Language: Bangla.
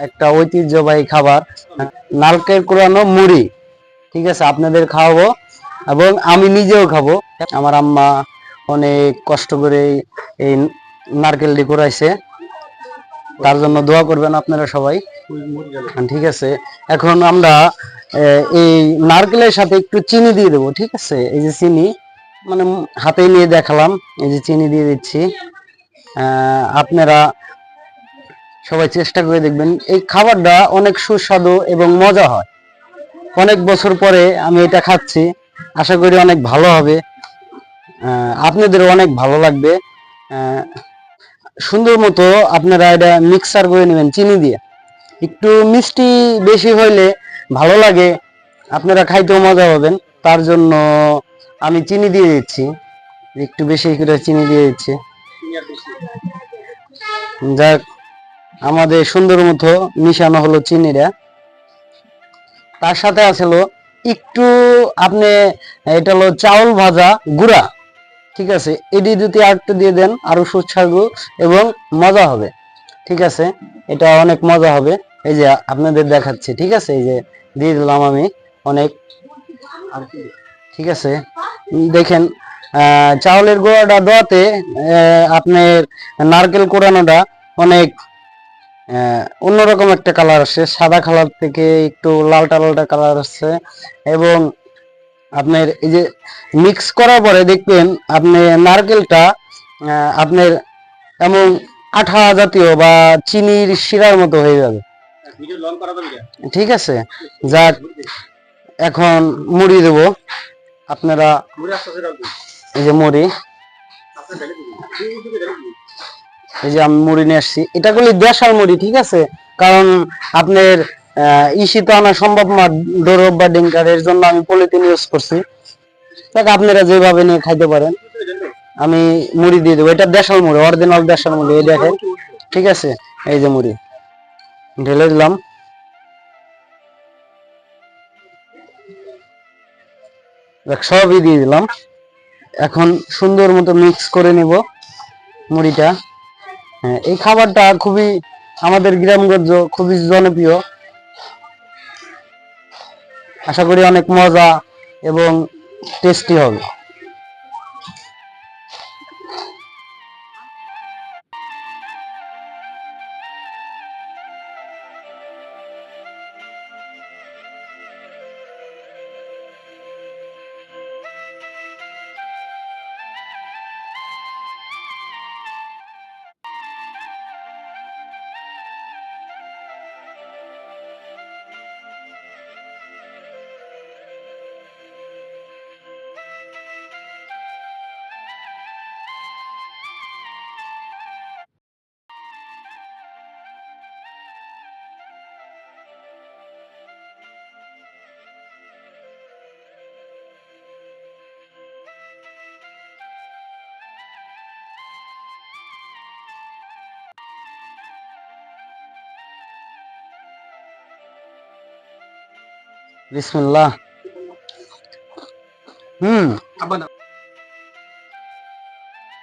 একটা ঐতিহ্যবাহী খাবার, নারকেল কোরানো মুড়ি। ঠিক আছে, আপনাদের খাওয়াবো এবং আমি নিজেও খাবো। আমার আম্মা অনেক কষ্ট করে এই নারকেলটি কুড়াইছে, তার জন্য দোয়া করবেন আপনারা সবাই। ঠিক আছে, এখন আমরা এই নারকেলের সাথে একটু চিনি দিয়ে দেবো। ঠিক আছে, এই যে চিনি, মানে হাতে নিয়ে দেখালাম, এই যে চিনি দিয়ে দিচ্ছি। আপনারা সবাই চেষ্টা করে দেখবেন, এই খাবারটা অনেক সুস্বাদু এবং মজা হয়। অনেক বছর পরে আমি এটা খাচ্ছি, আশা করি অনেক ভালো হবে, আপনাদেরও অনেক ভালো লাগবে। সুন্দর মতো আপনারা এটা মিক্সার করে নেবেন চিনি দিয়ে। একটু মিষ্টি বেশি হইলে ভালো লাগে, আপনারা খাইতেও মজা পাবেন। তার জন্য আমি চিনি দিয়ে দিচ্ছি, একটু বেশি করে চিনি দিয়ে দিচ্ছি। যাক, আমাদের সুন্দর মতো মিশানো হলো চিনিটা। তার সাথে আসলো একটু আপনি, এটা হলো চাউল ভাজা গুঁড়া। ঠিক আছে, এটি যদি আরেকটু দিয়ে দেন আরো সুস্বাদু এবং মজা হবে। ঠিক আছে, এটা অনেক মজা হবে। এই যে আপনাদের দেখাচ্ছি, ঠিক আছে, এই যে দিয়ে দিলাম আমি অনেক। ঠিক আছে, দেখেন, চাউলের গুঁড়াটা দেওয়াতে আপনার নারকেল কোড়ানোটা অনেক অন্যরকম একটা কালার আসছে, সাদা কালার থেকে একটু লালটা লালটা কালার আসছে। এবং আপনার এই যে মিক্স করার পরে দেখবেন আপনি নারকেলটা আপনার এমন আঠা জাতীয় বা চিনির শিরার মতো হয়ে যাবে। ঠিক আছে, যাক, এখন মুড়ি দেব। আপনারা এই যে মুড়ি, এই যে আমি মুড়ি নিয়ে আসছি, এটা গুলি দেশাল মুড়ি। ঠিক আছে, কারণ আপনার ইসি তো আনা সম্ভব না, ডোরব বা ডিঙ্কার, এর জন্য আমি পলিথিন ইউজ করছি। তাকে আপনারা যেভাবে নিয়ে খাইতে পারেন। আমি মুড়ি দিয়ে দেবো, এটা দেশাল মুড়ি, অরিজিনাল দেশাল মুড়ি, এই দেখেন। ঠিক আছে, এই যে মুড়ি ঢেলে দিলাম। সবই দিয়ে দিলাম। এখন সুন্দর মতো মিক্স করে নিব মুড়িটা। হ্যাঁ, এই খাবারটা খুবই আমাদের গ্রামগঞ্জ খুবই জনপ্রিয়। আশা করি অনেক মজা এবং টেস্টি হবে। বিসমিল্লাহ।